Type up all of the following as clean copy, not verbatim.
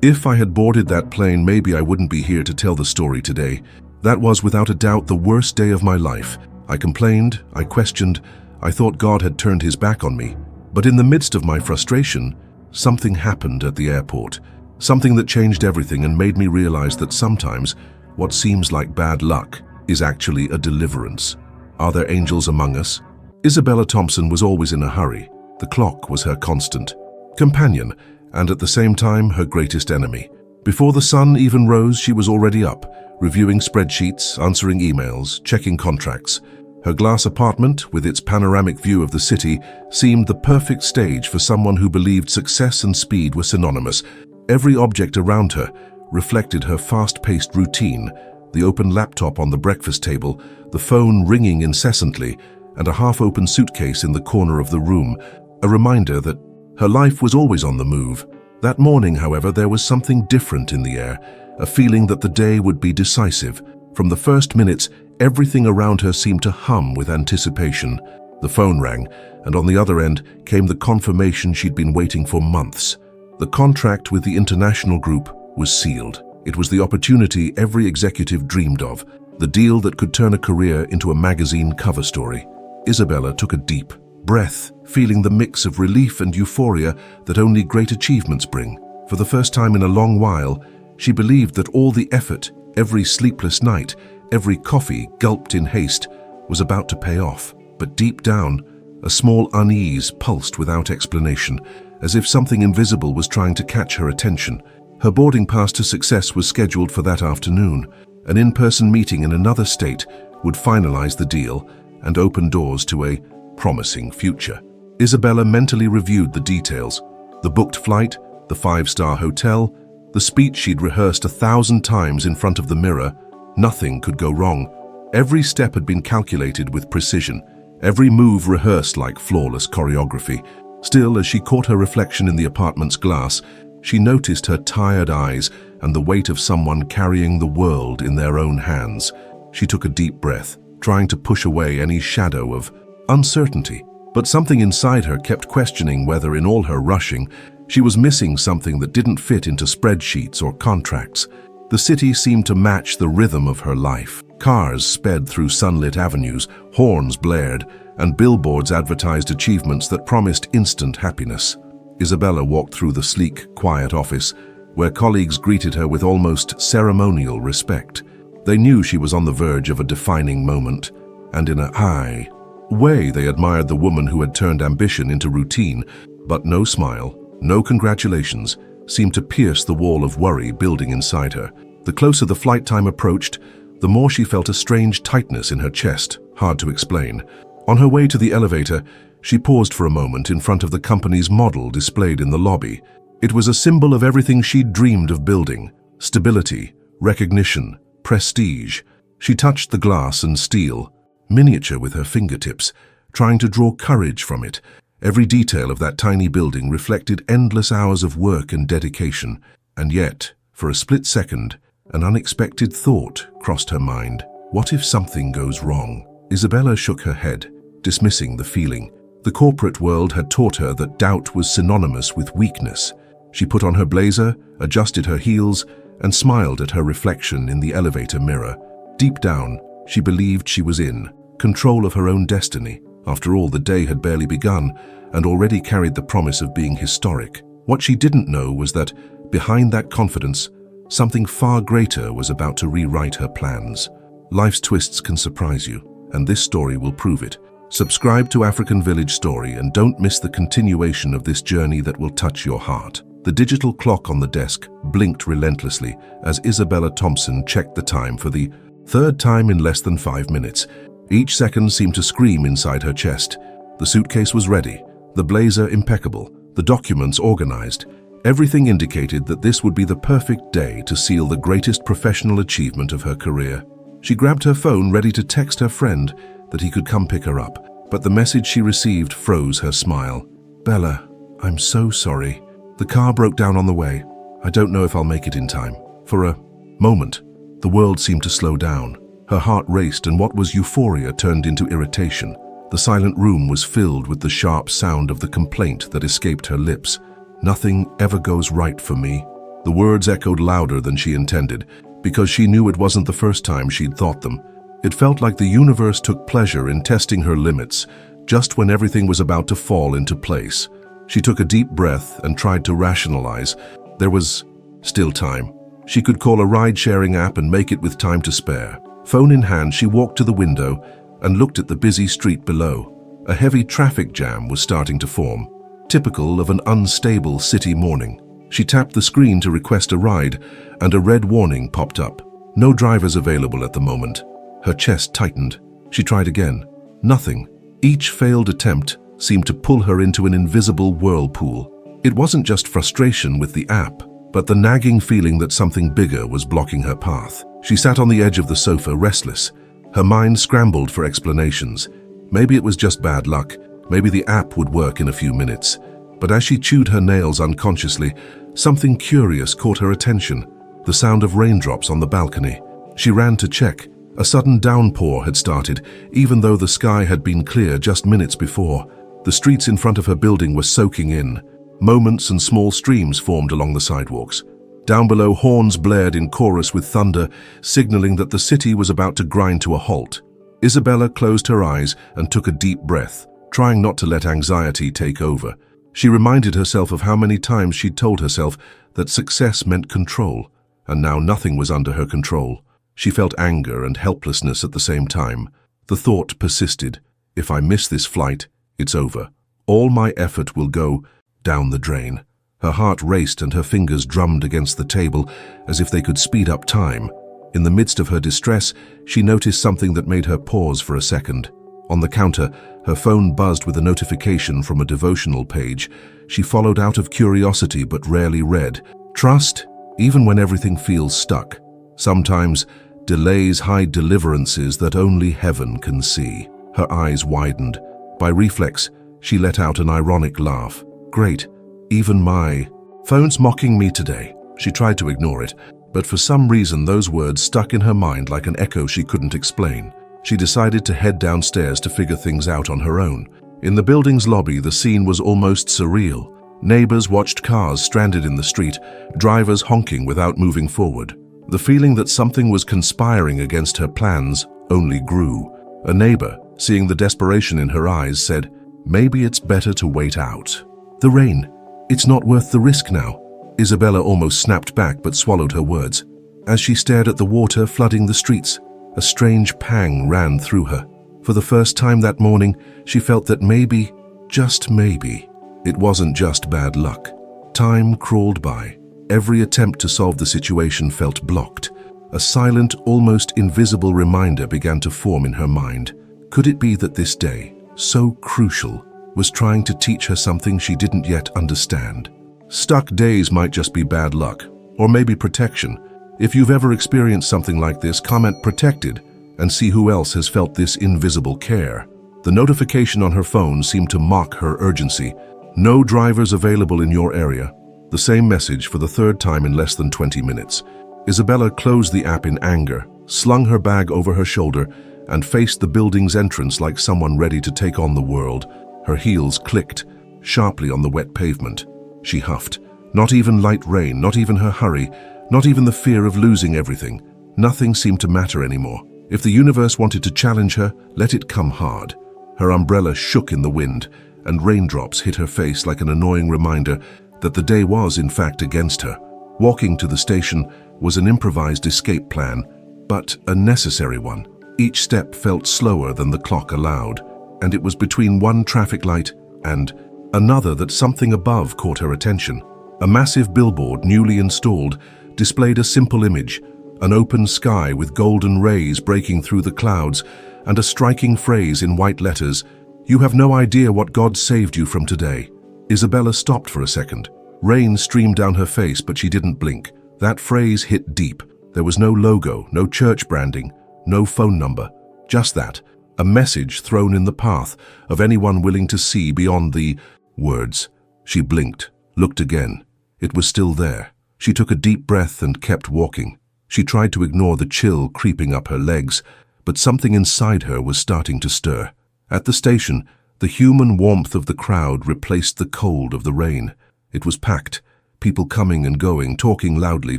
If I had boarded that plane, maybe I wouldn't be here to tell the story today. That was without a doubt the worst day of my life. I complained, I questioned, I thought God had turned his back on me. But in the midst of my frustration, something happened at the airport. Something that changed everything and made me realize that sometimes what seems like bad luck is actually a deliverance. Are there angels among us? Isabella Thompson was always in a hurry. The clock was her constant companion, and at the same time, her greatest enemy. Before the sun even rose, she was already up, reviewing spreadsheets, answering emails, checking contracts. Her glass apartment, with its panoramic view of the city, seemed the perfect stage for someone who believed success and speed were synonymous. Every object around her reflected her fast-paced routine, the open laptop on the breakfast table, the phone ringing incessantly, and a half-open suitcase in the corner of the room, a reminder that her life was always on the move. That morning, however, there was something different in the air, a feeling that the day would be decisive. From the first minutes, everything around her seemed to hum with anticipation. The phone rang, and on the other end came the confirmation she'd been waiting for months. The contract with the international group was sealed. It was the opportunity every executive dreamed of, the deal that could turn a career into a magazine cover story. Isabella took a deep breath, feeling the mix of relief and euphoria that only great achievements bring. For the first time in a long while, she believed that all the effort, every sleepless night, every coffee gulped in haste, was about to pay off. But deep down, a small unease pulsed without explanation, as if something invisible was trying to catch her attention. Her boarding pass to success was scheduled for that afternoon. An in-person meeting in another state would finalize the deal and open doors to a promising future. Isabella mentally reviewed the details: the booked flight, the 5-star hotel, the speech she'd rehearsed 1,000 times in front of the mirror. Nothing could go wrong. Every step had been calculated with precision, every move rehearsed like flawless choreography. Still, as she caught her reflection in the apartment's glass, she noticed her tired eyes and the weight of someone carrying the world in their own hands. She took a deep breath, trying to push away any shadow of uncertainty. But something inside her kept questioning whether, in all her rushing, she was missing something that didn't fit into spreadsheets or contracts. The city seemed to match the rhythm of her life. Cars sped through sunlit avenues, horns blared, and billboards advertised achievements that promised instant happiness. Isabella walked through the sleek, quiet office, where colleagues greeted her with almost ceremonial respect. They knew she was on the verge of a defining moment, and in a high way they admired the woman who had turned ambition into routine. But no smile, no congratulations, seemed to pierce the wall of worry building inside her. The closer the flight time approached, the more she felt a strange tightness in her chest, hard to explain. On her way to the elevator, she paused for a moment in front of the company's model displayed in the lobby. It was a symbol of everything she'd dreamed of building: stability, recognition, prestige. She touched the glass and steel, miniature with her fingertips, trying to draw courage from it. Every detail of that tiny building reflected endless hours of work and dedication. And yet, for a split second, an unexpected thought crossed her mind. What if something goes wrong? Isabella shook her head, dismissing the feeling. The corporate world had taught her that doubt was synonymous with weakness. She put on her blazer, adjusted her heels, and smiled at her reflection in the elevator mirror. Deep down, she believed she was in control of her own destiny. After all, the day had barely begun and already carried the promise of being historic. What she didn't know was that, behind that confidence, something far greater was about to rewrite her plans. Life's twists can surprise you, and this story will prove it. Subscribe to African Village Story and don't miss the continuation of this journey that will touch your heart. The digital clock on the desk blinked relentlessly as Isabella Thompson checked the time for the third time in less than 5 minutes. Each second seemed to scream inside her chest. The suitcase was ready, the blazer impeccable, the documents organized. Everything indicated that this would be the perfect day to seal the greatest professional achievement of her career. She grabbed her phone, ready to text her friend that he could come pick her up, but the message she received froze her smile. "Bella, I'm so sorry. The car broke down on the way. I don't know if I'll make it in time." For a moment, the world seemed to slow down. Her heart raced, and what was euphoria turned into irritation. The silent room was filled with the sharp sound of the complaint that escaped her lips. "Nothing ever goes right for me." The words echoed louder than she intended, because she knew it wasn't the first time she'd thought them. It felt like the universe took pleasure in testing her limits, just when everything was about to fall into place. She took a deep breath and tried to rationalize. There was still time. She could call a ride-sharing app and make it with time to spare. Phone in hand, she walked to the window and looked at the busy street below. A heavy traffic jam was starting to form, typical of an unstable city morning. She tapped the screen to request a ride, and a red warning popped up. No drivers available at the moment. Her chest tightened. She tried again. Nothing. Each failed attempt seemed to pull her into an invisible whirlpool. It wasn't just frustration with the app, but the nagging feeling that something bigger was blocking her path. She sat on the edge of the sofa, restless. Her mind scrambled for explanations. Maybe it was just bad luck. Maybe the app would work in a few minutes. But as she chewed her nails unconsciously, something curious caught her attention. The sound of raindrops on the balcony. She ran to check. A sudden downpour had started, even though the sky had been clear just minutes before. The streets in front of her building were soaking in. Moments and small streams formed along the sidewalks. Down below, horns blared in chorus with thunder, signaling that the city was about to grind to a halt. Isabella closed her eyes and took a deep breath, trying not to let anxiety take over. She reminded herself of how many times she'd told herself that success meant control, and now nothing was under her control. She felt anger and helplessness at the same time. The thought persisted, if I miss this flight, it's over. All my effort will go down the drain. Her heart raced and her fingers drummed against the table as if they could speed up time. In the midst of her distress, she noticed something that made her pause for a second. On the counter, her phone buzzed with a notification from a devotional page. She followed out of curiosity but rarely read. Trust, even when everything feels stuck. Sometimes, delays hide deliverances that only heaven can see. Her eyes widened. By reflex, she let out an ironic laugh. Great, even my phone's mocking me today. She tried to ignore it, but for some reason those words stuck in her mind like an echo she couldn't explain. She decided to head downstairs to figure things out on her own. In the building's lobby, the scene was almost surreal. Neighbors watched cars stranded in the street, drivers honking without moving forward. The feeling that something was conspiring against her plans only grew. A neighbor, seeing the desperation in her eyes, said, "Maybe it's better to wait out." The rain. It's not worth the risk now. Isabella almost snapped back but swallowed her words. As she stared at the water flooding the streets, a strange pang ran through her. For the first time that morning, she felt that maybe, just maybe, it wasn't just bad luck. Time crawled by. Every attempt to solve the situation felt blocked. A silent, almost invisible reminder began to form in her mind. Could it be that this day, so crucial, was trying to teach her something she didn't yet understand? Stuck days might just be bad luck, or maybe protection. If you've ever experienced something like this, comment "protected" and see who else has felt this invisible care. The notification on her phone seemed to mock her urgency. No drivers available in your area. The same message for the third time in less than 20 minutes. Isabella closed the app in anger, slung her bag over her shoulder, and faced the building's entrance like someone ready to take on the world. Her heels clicked sharply on the wet pavement. She huffed. Not even light rain, not even her hurry, not even the fear of losing everything. Nothing seemed to matter anymore. If the universe wanted to challenge her, let it come hard. Her umbrella shook in the wind, and raindrops hit her face like an annoying reminder that the day was, in fact, against her. Walking to the station was an improvised escape plan, but a necessary one. Each step felt slower than the clock allowed, and it was between one traffic light and another that something above caught her attention. A massive billboard, newly installed, displayed a simple image, an open sky with golden rays breaking through the clouds, and a striking phrase in white letters, "You have no idea what God saved you from today." Isabella stopped for a second. Rain streamed down her face, but she didn't blink. That phrase hit deep. There was no logo, no church branding, no phone number. Just that, a message thrown in the path of anyone willing to see beyond the words. She blinked, looked again. It was still there. She took a deep breath and kept walking. She tried to ignore the chill creeping up her legs, but something inside her was starting to stir. At the station, the human warmth of the crowd replaced the cold of the rain. It was packed. people coming and going, talking loudly,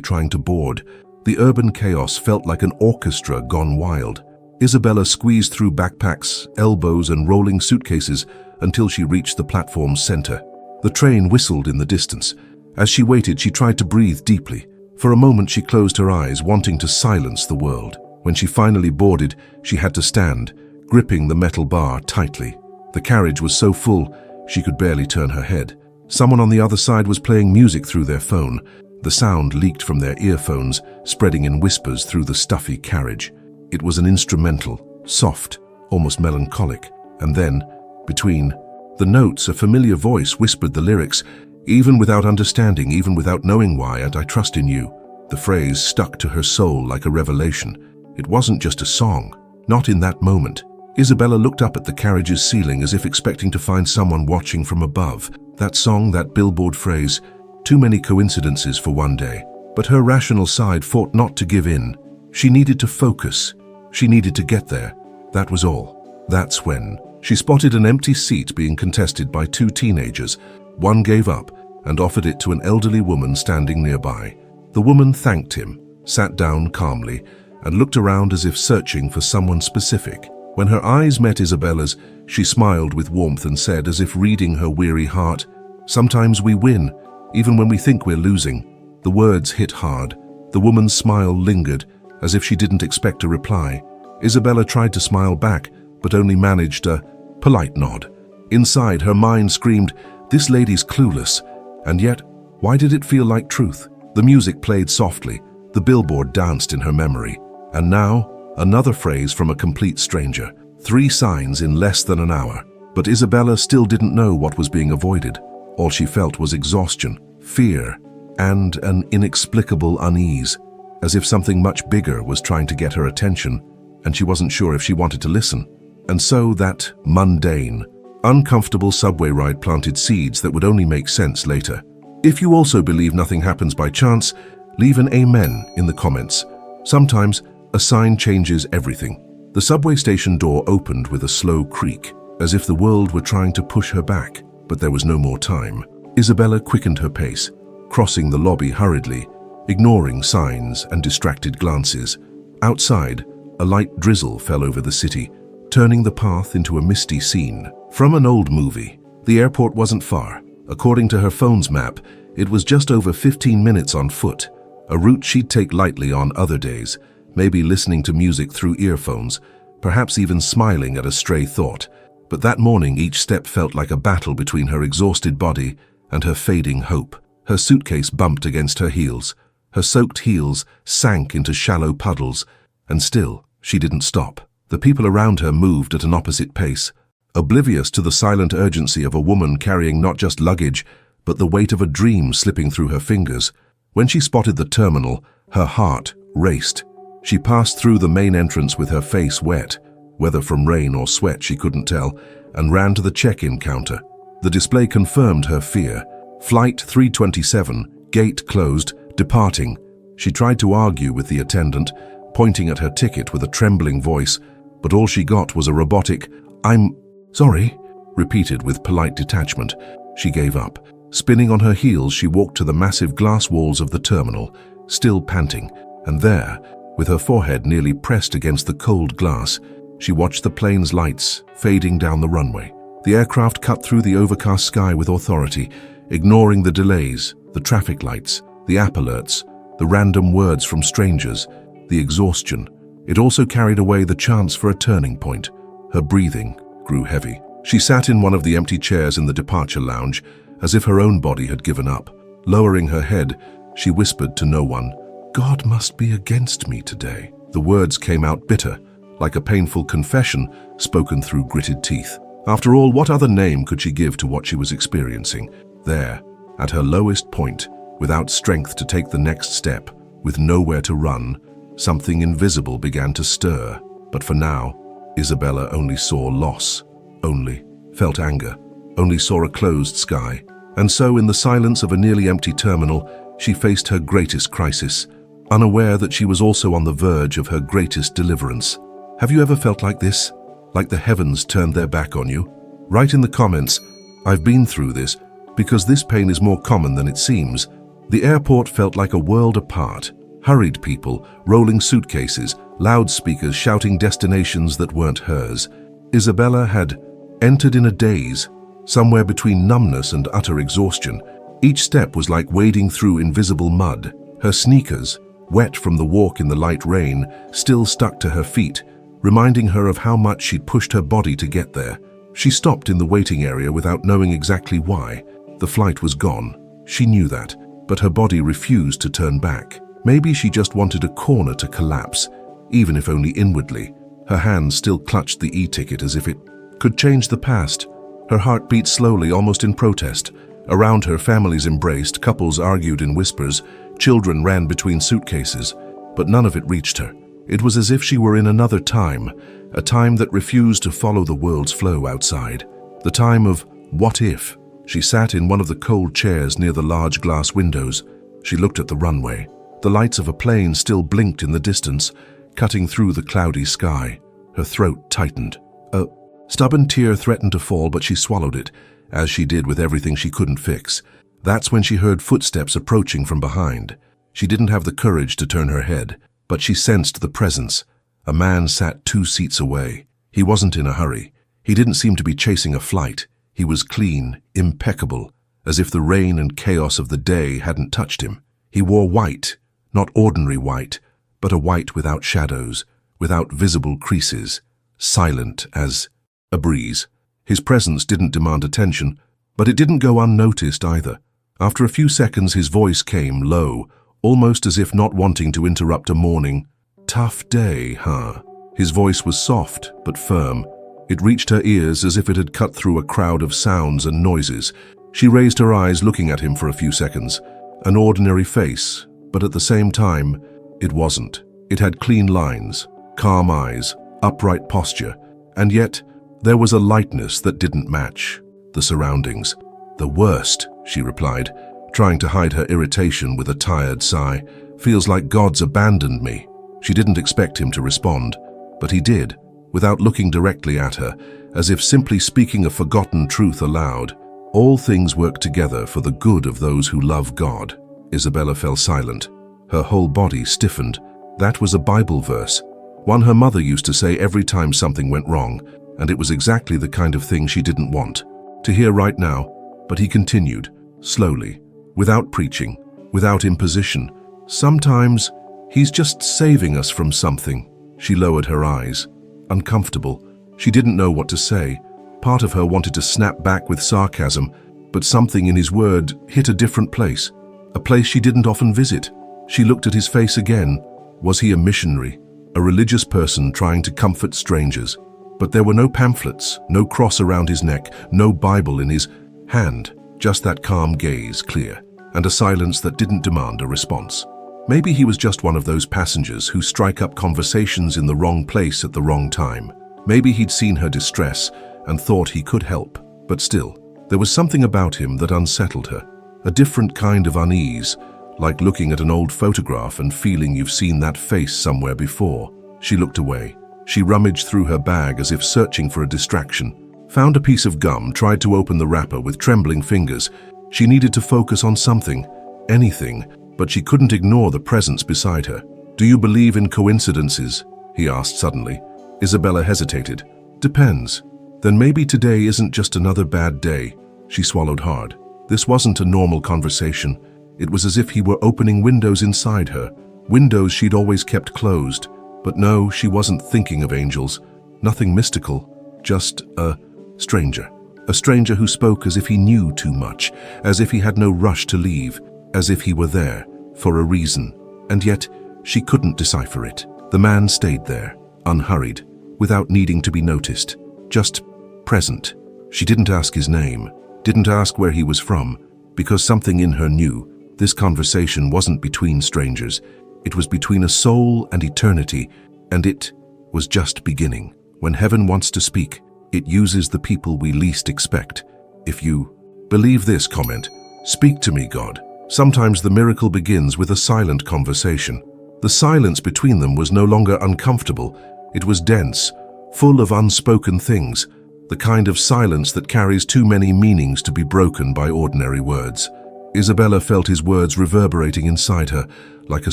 trying to board. The urban chaos felt like an orchestra gone wild. Isabella squeezed through backpacks, elbows, and rolling suitcases until she reached the platform's center. The train whistled in the distance. As she waited, she tried to breathe deeply. For a moment, she closed her eyes, wanting to silence the world. When she finally boarded, she had to stand, gripping the metal bar tightly. The carriage was so full, she could barely turn her head. Someone on the other side was playing music through their phone. The sound leaked from their earphones, spreading in whispers through the stuffy carriage. It was an instrumental, soft, almost melancholic. And then, between the notes, a familiar voice whispered the lyrics, "Even without understanding, even without knowing why, and I trust in you." The phrase stuck to her soul like a revelation. It wasn't just a song. Not in that moment. Isabella looked up at the carriage's ceiling as if expecting to find someone watching from above. That song, that billboard phrase, too many coincidences for one day. But her rational side fought not to give in. She needed to focus. She needed to get there. That was all. That's when she spotted an empty seat being contested by two teenagers. One gave up and offered it to an elderly woman standing nearby. The woman thanked him, sat down calmly, and looked around as if searching for someone specific. When her eyes met Isabella's, she smiled with warmth and said, as if reading her weary heart, "Sometimes we win, even when we think we're losing." The words hit hard. The woman's smile lingered, as if she didn't expect a reply. Isabella tried to smile back, but only managed a polite nod. Inside, her mind screamed, "This lady's clueless." And yet, why did it feel like truth? The music played softly. The billboard danced in her memory. And now, another phrase from a complete stranger. 3 signs in less than an hour. But Isabella still didn't know what was being avoided. All she felt was exhaustion, fear, and an inexplicable unease, as if something much bigger was trying to get her attention, and she wasn't sure if she wanted to listen. And so that mundane, uncomfortable subway ride planted seeds that would only make sense later. If you also believe nothing happens by chance, leave an amen in the comments. Sometimes, a sign changes everything. The subway station door opened with a slow creak, as if the world were trying to push her back, but there was no more time. Isabella quickened her pace, crossing the lobby hurriedly, ignoring signs and distracted glances. Outside, a light drizzle fell over the city, turning the path into a misty scene. From an old movie, the airport wasn't far. According to her phone's map, it was just over 15 minutes on foot, a route she'd take lightly on other days, maybe listening to music through earphones, perhaps even smiling at a stray thought. But that morning, each step felt like a battle between her exhausted body and her fading hope. Her suitcase bumped against her heels. Her soaked heels sank into shallow puddles, and still, she didn't stop. The people around her moved at an opposite pace, oblivious to the silent urgency of a woman carrying not just luggage, but the weight of a dream slipping through her fingers. When she spotted the terminal, her heart raced. She passed through the main entrance with her face wet, whether from rain or sweat she couldn't tell, and ran to the check-in counter. The display confirmed her fear. Flight 327, gate closed, departing. She tried to argue with the attendant, pointing at her ticket with a trembling voice, but all she got was a robotic, "I'm sorry," repeated with polite detachment. She gave up. Spinning on her heels, she walked to the massive glass walls of the terminal, still panting, and there, with her forehead nearly pressed against the cold glass, she watched the plane's lights fading down the runway. The aircraft cut through the overcast sky with authority, ignoring the delays, the traffic lights, the app alerts, the random words from strangers, the exhaustion. It also carried away the chance for a turning point. Her breathing grew heavy. She sat in one of the empty chairs in the departure lounge, as if her own body had given up. Lowering her head, she whispered to no one, "God must be against me today." The words came out bitter, like a painful confession spoken through gritted teeth. After all, what other name could she give to what she was experiencing? There, at her lowest point, without strength to take the next step, with nowhere to run, something invisible began to stir. But for now, Isabella only saw loss, only felt anger, only saw a closed sky. And so, in the silence of a nearly empty terminal, she faced her greatest crisis, unaware that she was also on the verge of her greatest deliverance. Have you ever felt like this? Like the heavens turned their back on you? Write in the comments, "I've been through this," because this pain is more common than it seems. The airport felt like a world apart. Hurried people, rolling suitcases, loudspeakers shouting destinations that weren't hers. Isabella had entered in a daze, somewhere between numbness and utter exhaustion. Each step was like wading through invisible mud. Her sneakers, wet from the walk in the light rain, still stuck to her feet, reminding her of how much she'd pushed her body to get there. She stopped in the waiting area without knowing exactly why. The flight was gone. She knew that, but her body refused to turn back. Maybe she just wanted a corner to collapse, even if only inwardly. Her hand still clutched the e-ticket as if it could change the past. Her heart beat slowly, almost in protest. Around her, families embraced, couples argued in whispers, children ran between suitcases, but none of it reached her. It was as if she were in another time, a time that refused to follow the world's flow outside. The time of what if. She sat in one of the cold chairs near the large glass windows. She looked at the runway. The lights of a plane still blinked in the distance, cutting through the cloudy sky. Her throat tightened. A stubborn tear threatened to fall, but she swallowed it, as she did with everything she couldn't fix. That's when she heard footsteps approaching from behind. She didn't have the courage to turn her head, but she sensed the presence. A man sat 2 seats away. He wasn't in a hurry. He didn't seem to be chasing a flight. He was clean, impeccable, as if the rain and chaos of the day hadn't touched him. He wore white, not ordinary white, but a white without shadows, without visible creases, silent as a breeze. His presence didn't demand attention, but it didn't go unnoticed either. After a few seconds, his voice came low, almost as if not wanting to interrupt a morning. "Tough day, huh?" His voice was soft but firm. It reached her ears as if it had cut through a crowd of sounds and noises. She raised her eyes, looking at him for a few seconds. An ordinary face, but at the same time, it wasn't. It had clean lines, calm eyes, upright posture, and yet there was a lightness that didn't match the surroundings. "The worst," she replied, trying to hide her irritation with a tired sigh. "Feels like God's abandoned me." She didn't expect him to respond, but he did, without looking directly at her, as if simply speaking a forgotten truth aloud. "All things work together for the good of those who love God." Isabella fell silent. Her whole body stiffened. That was a Bible verse, one her mother used to say every time something went wrong, and it was exactly the kind of thing she didn't want to hear right now. But he continued, slowly, without preaching, without imposition. "Sometimes he's just saving us from something." She lowered her eyes, uncomfortable. She didn't know what to say. Part of her wanted to snap back with sarcasm, but something in his word hit a different place, a place she didn't often visit. She looked at his face again. Was he a missionary, a religious person trying to comfort strangers? But there were no pamphlets, no cross around his neck, no Bible in his hand, just that calm gaze, clear, and a silence that didn't demand a response. Maybe he was just one of those passengers who strike up conversations in the wrong place at the wrong time. Maybe he'd seen her distress and thought he could help, but still, there was something about him that unsettled her, a different kind of unease, like looking at an old photograph and feeling you've seen that face somewhere before. She looked away. She rummaged through her bag as if searching for a distraction, found a piece of gum, tried to open the wrapper with trembling fingers. She needed to focus on something, anything, but she couldn't ignore the presence beside her. "Do you believe in coincidences?" he asked suddenly. Isabella hesitated. "Depends. Then maybe today isn't just another bad day." She swallowed hard. This wasn't a normal conversation. It was as if he were opening windows inside her, windows she'd always kept closed. But no, she wasn't thinking of angels. Nothing mystical, just a stranger. A stranger who spoke as if he knew too much, as if he had no rush to leave, as if he were there for a reason. And yet, she couldn't decipher it. The man stayed there, unhurried, without needing to be noticed, just present. She didn't ask his name, didn't ask where he was from, because something in her knew this conversation wasn't between strangers. It was between a soul and eternity, and it was just beginning. When heaven wants to speak, it uses the people we least expect. If you believe this comment, "Speak to me, God." Sometimes the miracle begins with a silent conversation. The silence between them was no longer uncomfortable. It was dense, full of unspoken things, the kind of silence that carries too many meanings to be broken by ordinary words. Isabella felt his words reverberating inside her, like a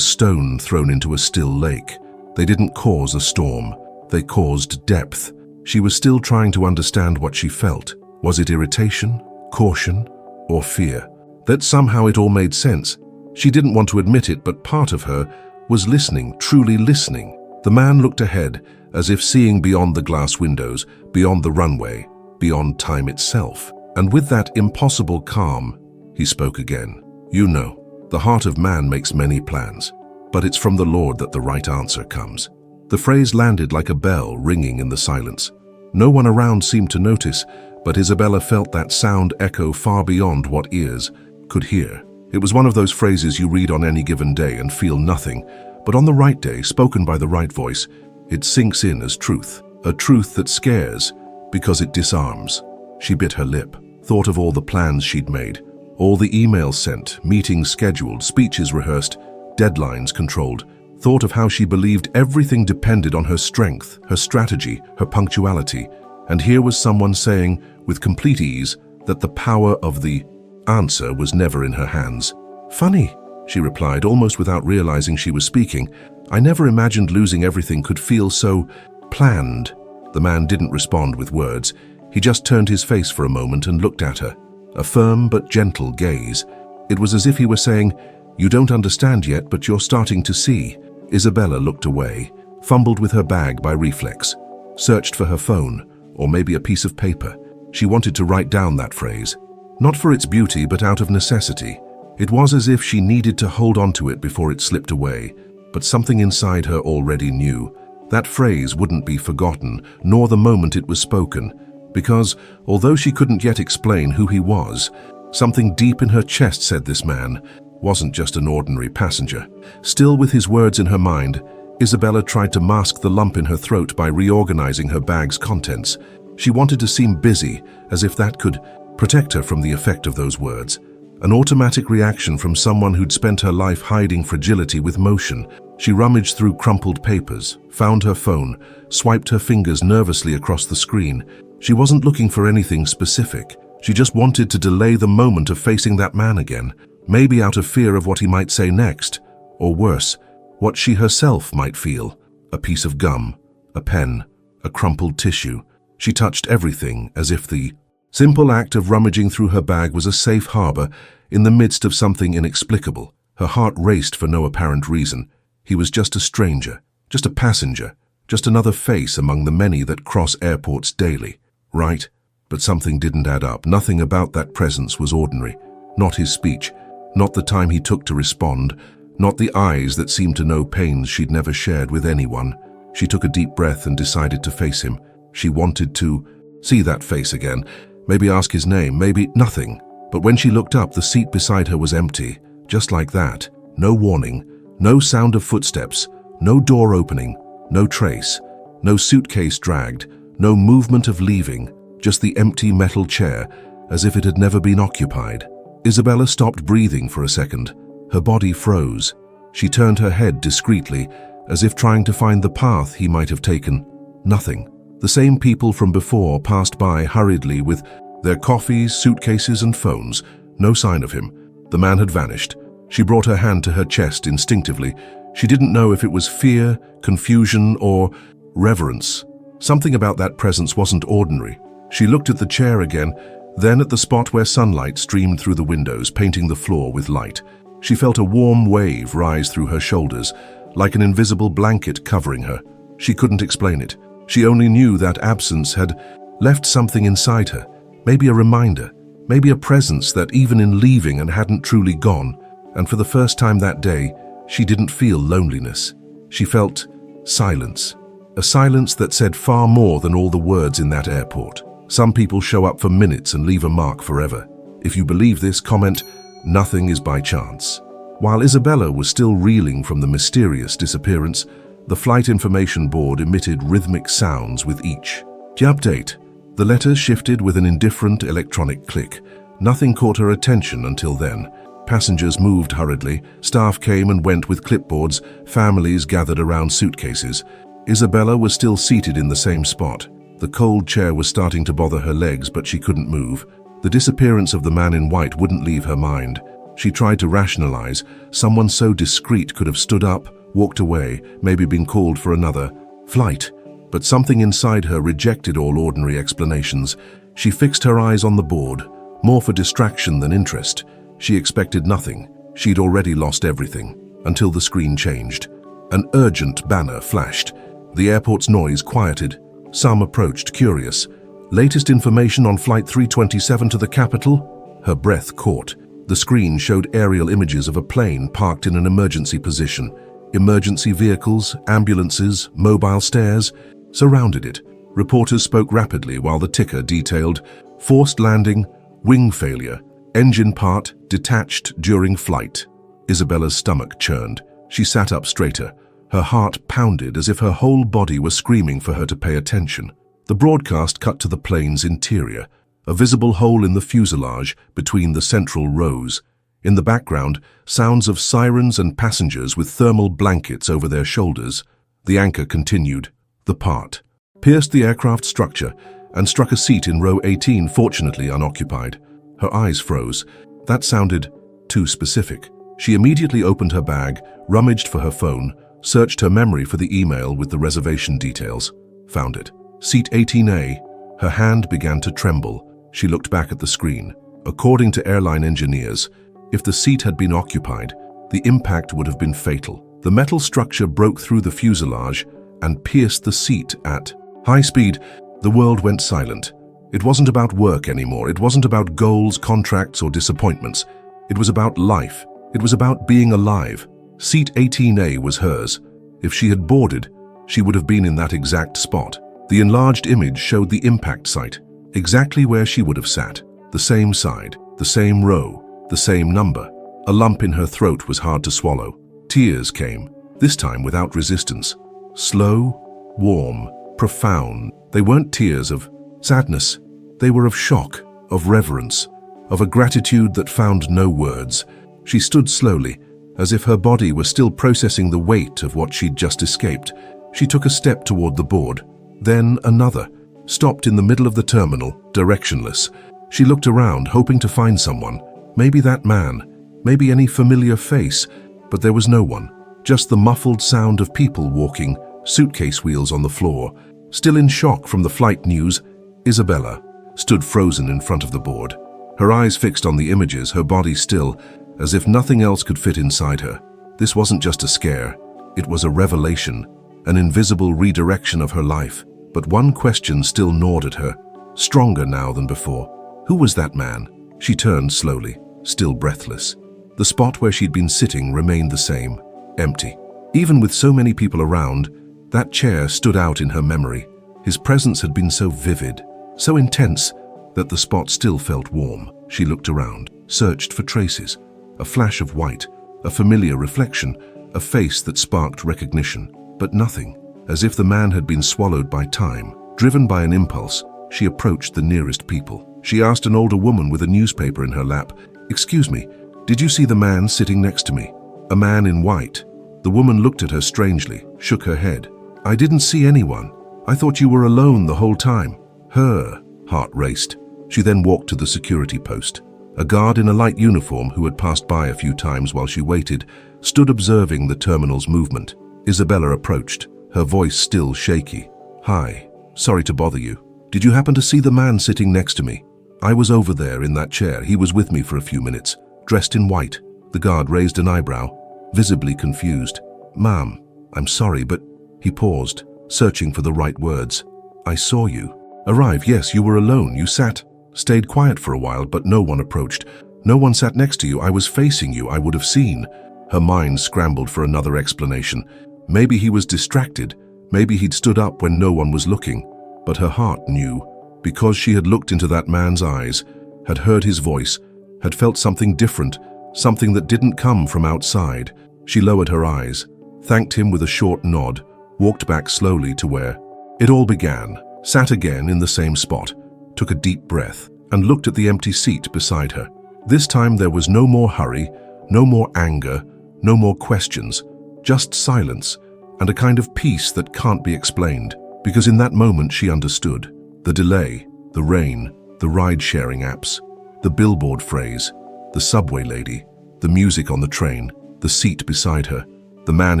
stone thrown into a still lake. They didn't cause a storm. They caused depth. She was still trying to understand what she felt. Was it irritation, caution, or fear? That somehow it all made sense. She didn't want to admit it, but part of her was listening, truly listening. The man looked ahead, as if seeing beyond the glass windows, beyond the runway, beyond time itself. And with that impossible calm, he spoke again. You know, the heart of man makes many plans, but it's from the Lord that the right answer comes. The phrase landed like a bell ringing in the silence. No one around seemed to notice, but Isabella felt that sound echo far beyond what ears could hear. It was one of those phrases you read on any given day and feel nothing, but on the right day, spoken by the right voice, it sinks in as truth. A truth that scares because it disarms. She bit her lip, thought of all the plans she'd made, all the emails sent, meetings scheduled, speeches rehearsed, deadlines controlled, thought of how she believed everything depended on her strength, her strategy, her punctuality, and here was someone saying, with complete ease, that the power of the answer was never in her hands. Funny, she replied, almost without realizing she was speaking. I never imagined losing everything could feel so planned. The man didn't respond with words. He just turned his face for a moment and looked at her, a firm but gentle gaze. It was as if he were saying, you don't understand yet, but you're starting to see. Isabella looked away, fumbled with her bag by reflex, searched for her phone, or maybe a piece of paper. She wanted to write down that phrase, not for its beauty, but out of necessity. It was as if she needed to hold on to it before it slipped away, but something inside her already knew. That phrase wouldn't be forgotten, nor the moment it was spoken, because, although she couldn't yet explain who he was, something deep in her chest said this man wasn't just an ordinary passenger. Still with his words in her mind, Isabella tried to mask the lump in her throat by reorganizing her bag's contents. She wanted to seem busy, as if that could protect her from the effect of those words. An automatic reaction from someone who'd spent her life hiding fragility with motion. She rummaged through crumpled papers, found her phone, swiped her fingers nervously across the screen. She wasn't looking for anything specific. She just wanted to delay the moment of facing that man again, maybe out of fear of what he might say next, or worse, what she herself might feel. A piece of gum, a pen, a crumpled tissue. She touched everything as if the simple act of rummaging through her bag was a safe harbor in the midst of something inexplicable. Her heart raced for no apparent reason. He was just a stranger, just a passenger, just another face among the many that cross airports daily. Right? But something didn't add up. Nothing about that presence was ordinary. Not his speech, not the time he took to respond, not the eyes that seemed to know pains she'd never shared with anyone. She took a deep breath and decided to face him. She wanted to see that face again, maybe ask his name, maybe nothing. But when she looked up, the seat beside her was empty, just like that. No warning, no sound of footsteps, no door opening, no trace, no suitcase dragged, no movement of leaving, just the empty metal chair, as if it had never been occupied. Isabella stopped breathing for a second. Her body froze. She turned her head discreetly, as if trying to find the path he might have taken. Nothing. The same people from before passed by hurriedly with their coffees, suitcases, and phones. No sign of him. The man had vanished. She brought her hand to her chest instinctively. She didn't know if it was fear, confusion, or reverence. Something about that presence wasn't ordinary. She looked at the chair again, then at the spot where sunlight streamed through the windows, painting the floor with light. She felt a warm wave rise through her shoulders, like an invisible blanket covering her. She couldn't explain it. She only knew that absence had left something inside her, maybe a reminder, maybe a presence that even in leaving and hadn't truly gone. And for the first time that day, she didn't feel loneliness. She felt silence, a silence that said far more than all the words in that airport. Some people show up for minutes and leave a mark forever. If you believe this, comment, "Nothing is by chance." While Isabella was still reeling from the mysterious disappearance, the flight information board emitted rhythmic sounds with each. The update. The letters shifted with an indifferent electronic click. Nothing caught her attention until then. Passengers moved hurriedly, staff came and went with clipboards, families gathered around suitcases. Isabella was still seated in the same spot. The cold chair was starting to bother her legs, but she couldn't move. The disappearance of the man in white wouldn't leave her mind. She tried to rationalize. Someone so discreet could have stood up, walked away, maybe been called for another flight. But something inside her rejected all ordinary explanations. She fixed her eyes on the board, more for distraction than interest. She expected nothing. She'd already lost everything, until the screen changed. An urgent banner flashed. The airport's noise quieted. Some approached, curious. Latest information on Flight 327 to the capital? Her breath caught. The screen showed aerial images of a plane parked in an emergency position. Emergency vehicles, ambulances, mobile stairs surrounded it. Reporters spoke rapidly while the ticker detailed forced landing, wing failure, engine part detached during flight. Isabella's stomach churned. She sat up straighter. Her heart pounded as if her whole body were screaming for her to pay attention. The broadcast cut to the plane's interior, a visible hole in the fuselage between the central rows. In the background, sounds of sirens and passengers with thermal blankets over their shoulders. The anchor continued. The part pierced the aircraft structure and struck a seat in row 18, fortunately unoccupied. Her eyes froze. That sounded too specific. She immediately opened her bag, rummaged for her phone, searched her memory for the email with the reservation details. Found it. Seat 18A. Her hand began to tremble. She looked back at the screen. According to airline engineers, if the seat had been occupied, the impact would have been fatal. The metal structure broke through the fuselage and pierced the seat at high speed. The world went silent. It wasn't about work anymore. It wasn't about goals, contracts, or disappointments. It was about life. It was about being alive. Seat 18A was hers. If she had boarded, she would have been in that exact spot. The enlarged image showed the impact site, exactly where she would have sat. The same side, the same row, the same number. A lump in her throat was hard to swallow. Tears came, this time without resistance. Slow, warm, profound. They weren't tears of sadness. They were of shock, of reverence, of a gratitude that found no words. She stood slowly, as if her body were still processing the weight of what she'd just escaped. She took a step toward the board, then another, stopped in the middle of the terminal, directionless. She looked around, hoping to find someone. Maybe that man, maybe any familiar face, but there was no one. Just the muffled sound of people walking, suitcase wheels on the floor. Still in shock from the flight news, Isabella stood frozen in front of the board. Her eyes fixed on the images, her body still, as if nothing else could fit inside her. This wasn't just a scare. It was a revelation, an invisible redirection of her life. But one question still gnawed at her, stronger now than before. Who was that man? She turned slowly, still breathless. The spot where she'd been sitting remained the same, empty. Even with so many people around, that chair stood out in her memory. His presence had been so vivid, so intense, that the spot still felt warm. She looked around, searched for traces. A flash of white, a familiar reflection, a face that sparked recognition. But nothing. As if the man had been swallowed by time. Driven by an impulse, she approached the nearest people. She asked an older woman with a newspaper in her lap, "Excuse me, did you see the man sitting next to me? A man in white." The woman looked at her strangely, shook her head. "I didn't see anyone. I thought you were alone the whole time." Her heart raced. She then walked to the security post. A guard in a light uniform, who had passed by a few times while she waited, stood observing the terminal's movement. Isabella approached, her voice still shaky. "Hi, sorry to bother you. Did you happen to see the man sitting next to me? I was over there in that chair. He was with me for a few minutes, dressed in white." The guard raised an eyebrow, visibly confused. "Ma'am, I'm sorry, but..." He paused, searching for the right words. "I saw you arrive. Yes, you were alone. You stayed quiet for a while, but no one approached. No one sat next to you. I was facing you. I would have seen." Her mind scrambled for another explanation. Maybe he was distracted. Maybe he'd stood up when no one was looking. But her heart knew, because she had looked into that man's eyes, had heard his voice, had felt something different, something that didn't come from outside. She lowered her eyes, thanked him with a short nod, walked back slowly to where it all began, sat again in the same spot, took a deep breath, and looked at the empty seat beside her. This time there was no more hurry, no more anger, no more questions, just silence and a kind of peace that can't be explained, because in that moment she understood. The delay, the rain, the ride-sharing apps, the billboard phrase, the subway lady. the music on the train, the seat beside her, the man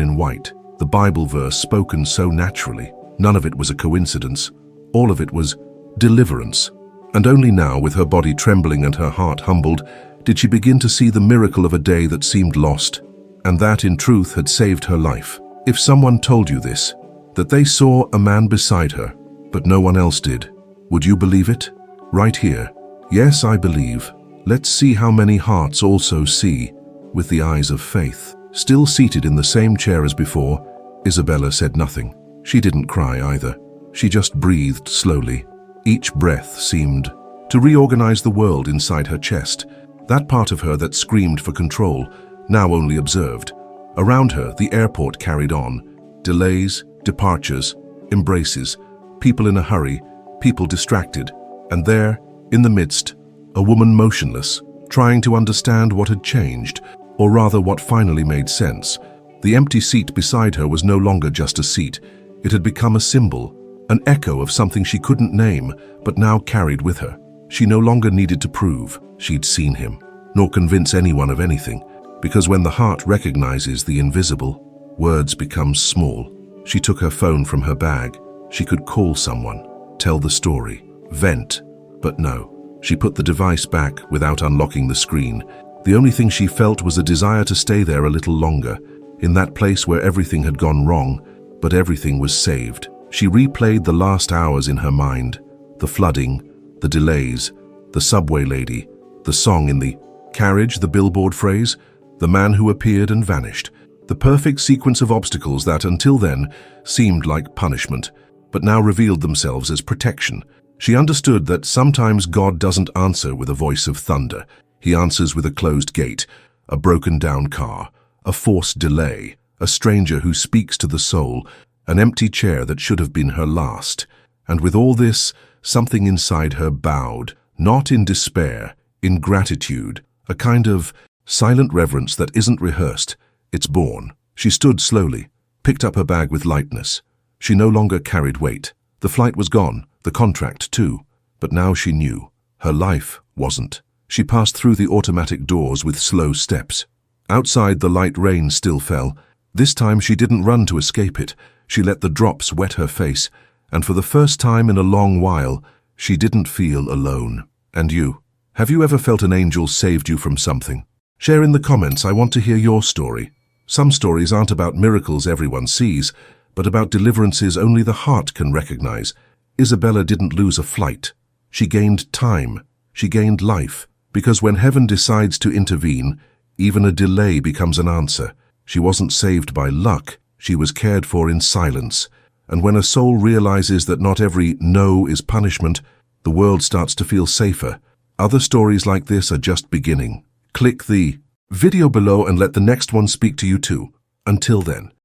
in white, the Bible verse spoken so naturally. None of it was a coincidence. All of it was deliverance. And only now, with her body trembling and her heart humbled, did she begin to see the miracle of a day that seemed lost, and that in truth had saved her life. If someone told you this, that they saw a man beside her, but no one else did, would you believe it? Right here. Yes, I believe. Let's see how many hearts also see with the eyes of faith. Still seated in the same chair as before, Isabella said nothing. She didn't cry either. She just breathed slowly. Each breath seemed to reorganize the world inside her chest. That part of her that screamed for control, now only observed. Around her, the airport carried on. Delays, departures, embraces, people in a hurry, people distracted. And there, in the midst, a woman motionless, trying to understand what had changed, or rather what finally made sense. The empty seat beside her was no longer just a seat. It had become a symbol, an echo of something she couldn't name, but now carried with her. She no longer needed to prove she'd seen him, nor convince anyone of anything, because when the heart recognizes the invisible, words become small. She took her phone from her bag. She could call someone, tell the story, vent, but no. She put the device back without unlocking the screen. The only thing she felt was a desire to stay there a little longer, in that place where everything had gone wrong, but everything was saved. She replayed the last hours in her mind, the flooding, the delays, the subway lady, the song in the carriage, the billboard phrase, the man who appeared and vanished, the perfect sequence of obstacles that, until then, seemed like punishment, but now revealed themselves as protection. She understood that sometimes God doesn't answer with a voice of thunder. He answers with a closed gate, a broken-down car, a forced delay, a stranger who speaks to the soul, an empty chair that should have been her last. And with all this, something inside her bowed, not in despair, in gratitude, a kind of silent reverence that isn't rehearsed, it's born. She stood slowly, picked up her bag with lightness. She no longer carried weight. The flight was gone, the contract too, but now she knew. Her life wasn't. She passed through the automatic doors with slow steps. Outside, the light rain still fell. This time she didn't run to escape it. She let the drops wet her face, and for the first time in a long while, she didn't feel alone. And you? Have you ever felt an angel saved you from something? Share in the comments. I want to hear your story. Some stories aren't about miracles everyone sees, but about deliverances only the heart can recognize. Isabella didn't lose a flight. She gained time. She gained life. Because when heaven decides to intervene, even a delay becomes an answer. She wasn't saved by luck. She was cared for in silence. And when a soul realizes that not every no is punishment, the world starts to feel safer. Other stories like this are just beginning. Click the video below and let the next one speak to you too. Until then.